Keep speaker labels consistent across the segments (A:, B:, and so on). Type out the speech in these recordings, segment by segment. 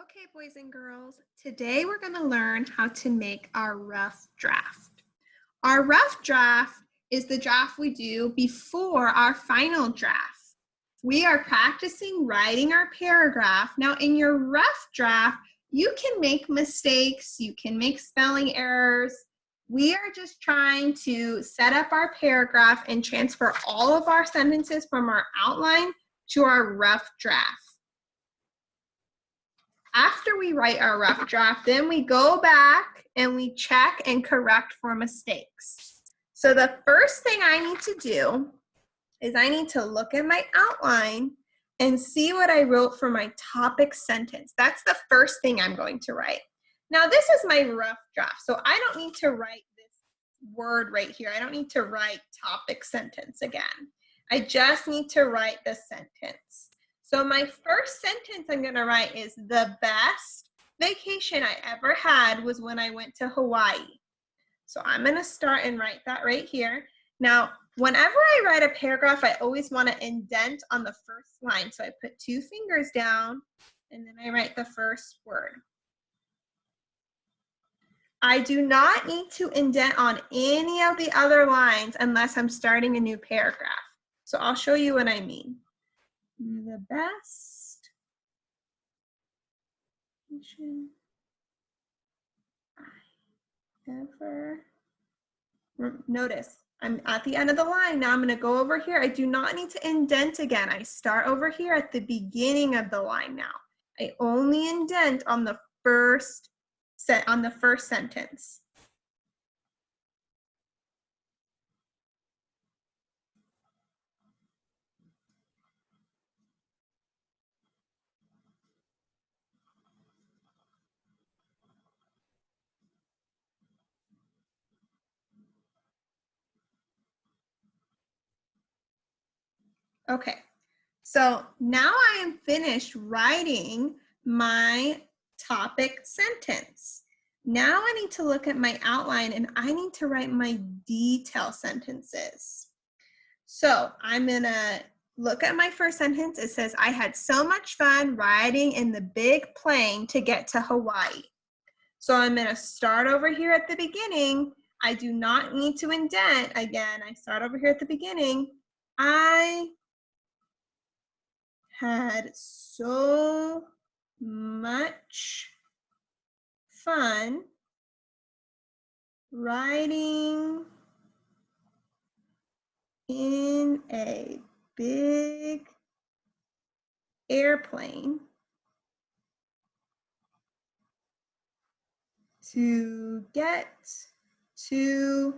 A: Okay, boys and girls, today we're going to learn how to make our rough draft. Our rough draft is the draft we do before our final draft. We are practicing writing our paragraph. Now, in your rough draft, you can make mistakes, you can make spelling errors. We are just trying to set up our paragraph and transfer all of our sentences from our outline to our rough draft. After we write our rough draft, then we go back and we check and correct for mistakes. So the first thing I need to do is I need to look at my outline and see what I wrote for my topic sentence. That's the first thing I'm going to write. Now this is my rough draft, so I don't need to write this word right here. I don't need to write topic sentence again. I just need to write the sentence. So my first sentence I'm going to write is the best vacation I ever had was when I went to Hawaii. So I'm going to start and write that right here. Now, whenever I write a paragraph, I always want to indent on the first line. So I put 2 fingers down and then I write the first word. I do not need to indent on any of the other lines unless I'm starting a new paragraph. So I'll show you what I mean. The best vacation I ever. Notice, I'm at the end of the line. Now I'm going to go over here. I do not need to indent again. I start over here at the beginning of the line now. I only indent on the first sentence. Okay, so now I am finished writing my topic sentence. Now I need to look at my outline and I need to write my detail sentences. So I'm gonna look at my first sentence. It says, I had so much fun riding in the big plane to get to Hawaii. So I'm gonna start over here at the beginning. I do not need to indent. Again, I start over here at the beginning. I had so much fun riding in a big airplane to get to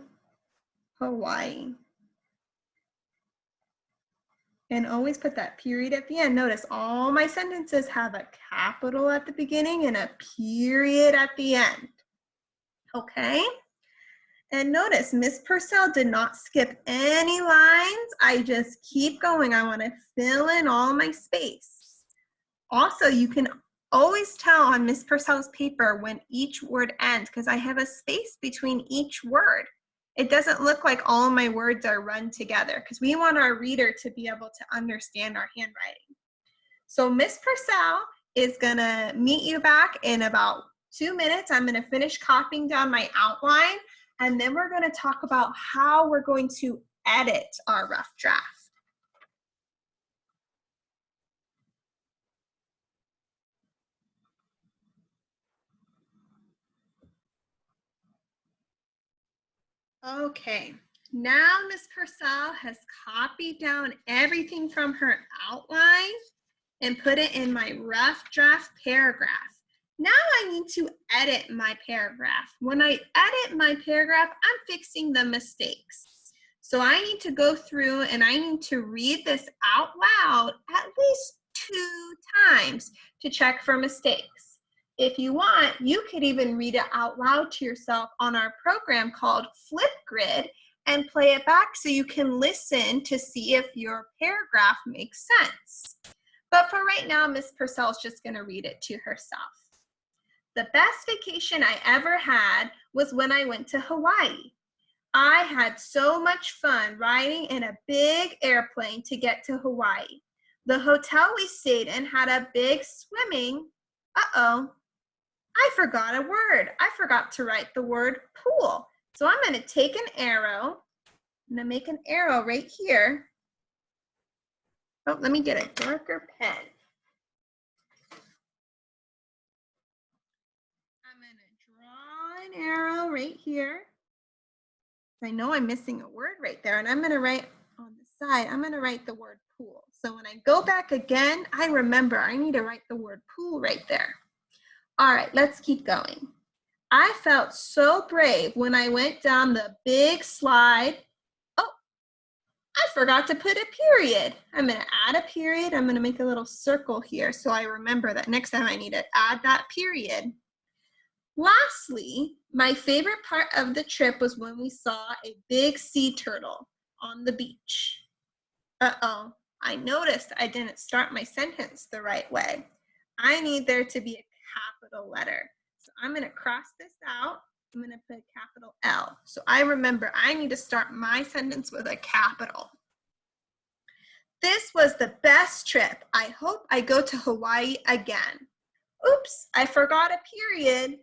A: Hawaii. And always put that period at the end. Notice all my sentences have a capital at the beginning and a period at the end. Okay? And notice Miss Purcell did not skip any lines. I just keep going. I want to fill in all my space. Also, you can always tell on Miss Purcell's paper when each word ends because I have a space between each word. It doesn't look like all my words are run together because we want our reader to be able to understand our handwriting. So Miss Purcell is gonna meet you back in about 2 minutes. I'm gonna finish copying down my outline and then we're gonna talk about how we're going to edit our rough draft. Okay, now Miss Purcell has copied down everything from her outline and put it in my rough draft paragraph. Now I need to edit my paragraph. When I edit my paragraph, I'm fixing the mistakes. So I need to go through and I need to read this out loud at least 2 times to check for mistakes. If you want, you could even read it out loud to yourself on our program called Flipgrid and play it back so you can listen to see if your paragraph makes sense. But for right now, Miss Purcell's just going to read it to herself. The best vacation I ever had was when I went to Hawaii. I had so much fun riding in a big airplane to get to Hawaii. The hotel we stayed in had a big swimming Uh-oh, I forgot a word. I forgot to write the word pool. So I'm going to take an arrow. I'm going to make an arrow right here. Oh, let me get a darker pen. I'm going to draw an arrow right here. I know I'm missing a word right there, and I'm going to write on the side, I'm going to write the word pool. So when I go back again, I remember I need to write the word pool right there. All right, let's keep going. I felt so brave when I went down the big slide. Oh, I forgot to put a period. I'm going to add a period. I'm going to make a little circle here so I remember that next time I need to add that period. Lastly, my favorite part of the trip was when we saw a big sea turtle on the beach. Uh-oh, I noticed I didn't start my sentence the right way. I need there to be a capital letter. So I'm going to cross this out. I'm going to put a capital L. So I remember I need to start my sentence with a capital. This was the best trip. I hope I go to Hawaii again. Oops, I forgot a period.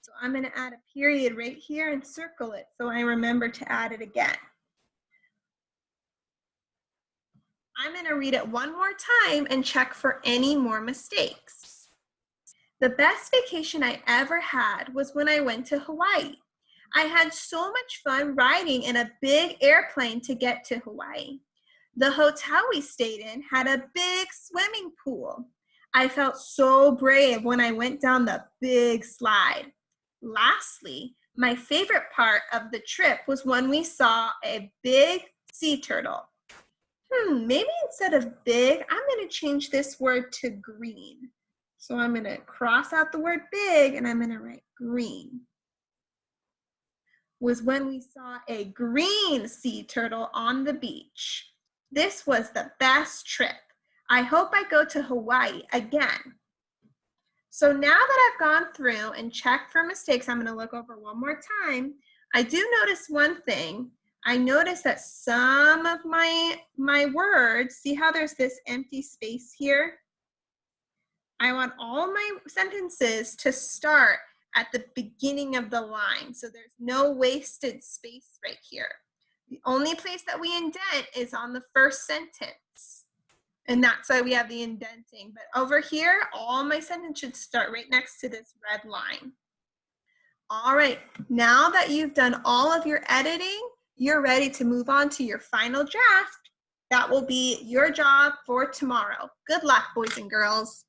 A: So I'm going to add a period right here and circle it so I remember to add it again. I'm going to read it one more time and check for any more mistakes. The best vacation I ever had was when I went to Hawaii. I had so much fun riding in a big airplane to get to Hawaii. The hotel we stayed in had a big swimming pool. I felt so brave when I went down the big slide. Lastly, my favorite part of the trip was when we saw a big sea turtle. Maybe instead of big, I'm going to change this word to green. So I'm going to cross out the word big and I'm going to write green. Was when we saw a green sea turtle on the beach. This was the best trip. I hope I go to Hawaii again. So now that I've gone through and checked for mistakes, I'm going to look over one more time. I do notice one thing. I notice that some of my words, see how there's this empty space here? I want all my sentences to start at the beginning of the line, so there's no wasted space right here. The only place that we indent is on the first sentence, and that's why we have the indenting. But over here, all my sentences should start right next to this red line. All right, now that you've done all of your editing, you're ready to move on to your final draft. That will be your job for tomorrow. Good luck, boys and girls.